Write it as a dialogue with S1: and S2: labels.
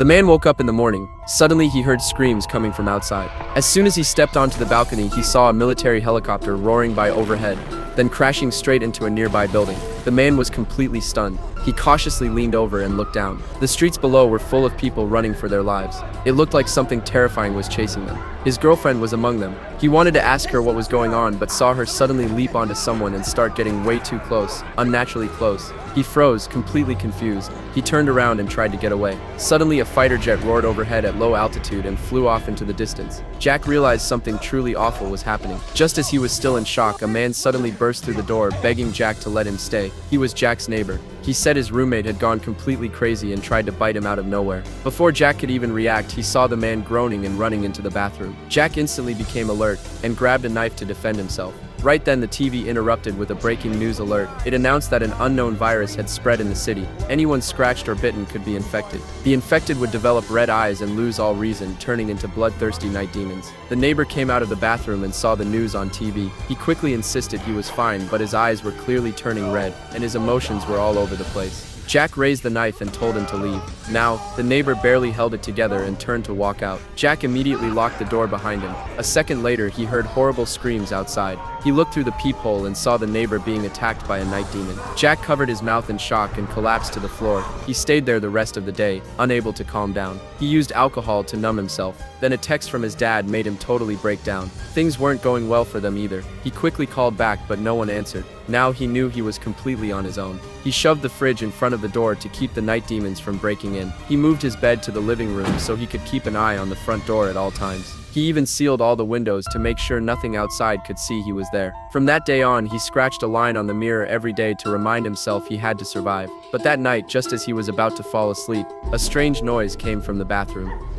S1: The man woke up in the morning. Suddenly, he heard screams coming from outside. As soon as he stepped onto the balcony, he saw a military helicopter roaring by overhead, then crashing straight into a nearby building. The man was completely stunned. He cautiously leaned over and looked down. The streets below were full of people running for their lives. It looked like something terrifying was chasing them. His girlfriend was among them. He wanted to ask her what was going on, but saw her suddenly leap onto someone and start getting way too close, unnaturally close. He froze, completely confused. He turned around and tried to get away. Suddenly, a fighter jet roared overhead at low altitude and flew off into the distance. Jack realized something truly awful was happening. Just as he was still in shock, a man suddenly burst through the door, begging Jack to let him stay. He was Jack's neighbor. He said his roommate had gone completely crazy and tried to bite him out of nowhere. Before Jack could even react, he saw the man groaning and running into the bathroom. Jack instantly became alert and grabbed a knife to defend himself. Right then, the TV interrupted with a breaking news alert. It announced that an unknown virus had spread in the city. Anyone scratched or bitten could be infected. The infected would develop red eyes and lose all reason, turning into bloodthirsty night demons. The neighbor came out of the bathroom and saw the news on TV. He quickly insisted he was fine, but his eyes were clearly turning red, and his emotions were all over the place. Jack raised the knife and told him to leave. Now, the neighbor barely held it together and turned to walk out. Jack immediately locked the door behind him. A second later, he heard horrible screams outside. He looked through the peephole and saw the neighbor being attacked by a night demon. Jack covered his mouth in shock and collapsed to the floor. He stayed there the rest of the day, unable to calm down. He used alcohol to numb himself. Then a text from his dad made him totally break down. Things weren't going well for them either. He quickly called back, but no one answered. Now he knew he was completely on his own. He shoved the fridge in front of the door to keep the night demons from breaking in. He moved his bed to the living room so he could keep an eye on the front door at all times. He even sealed all the windows to make sure nothing outside could see he was there. From that day on, he scratched a line on the mirror every day to remind himself he had to survive. But that night, just as he was about to fall asleep, a strange noise came from the bathroom.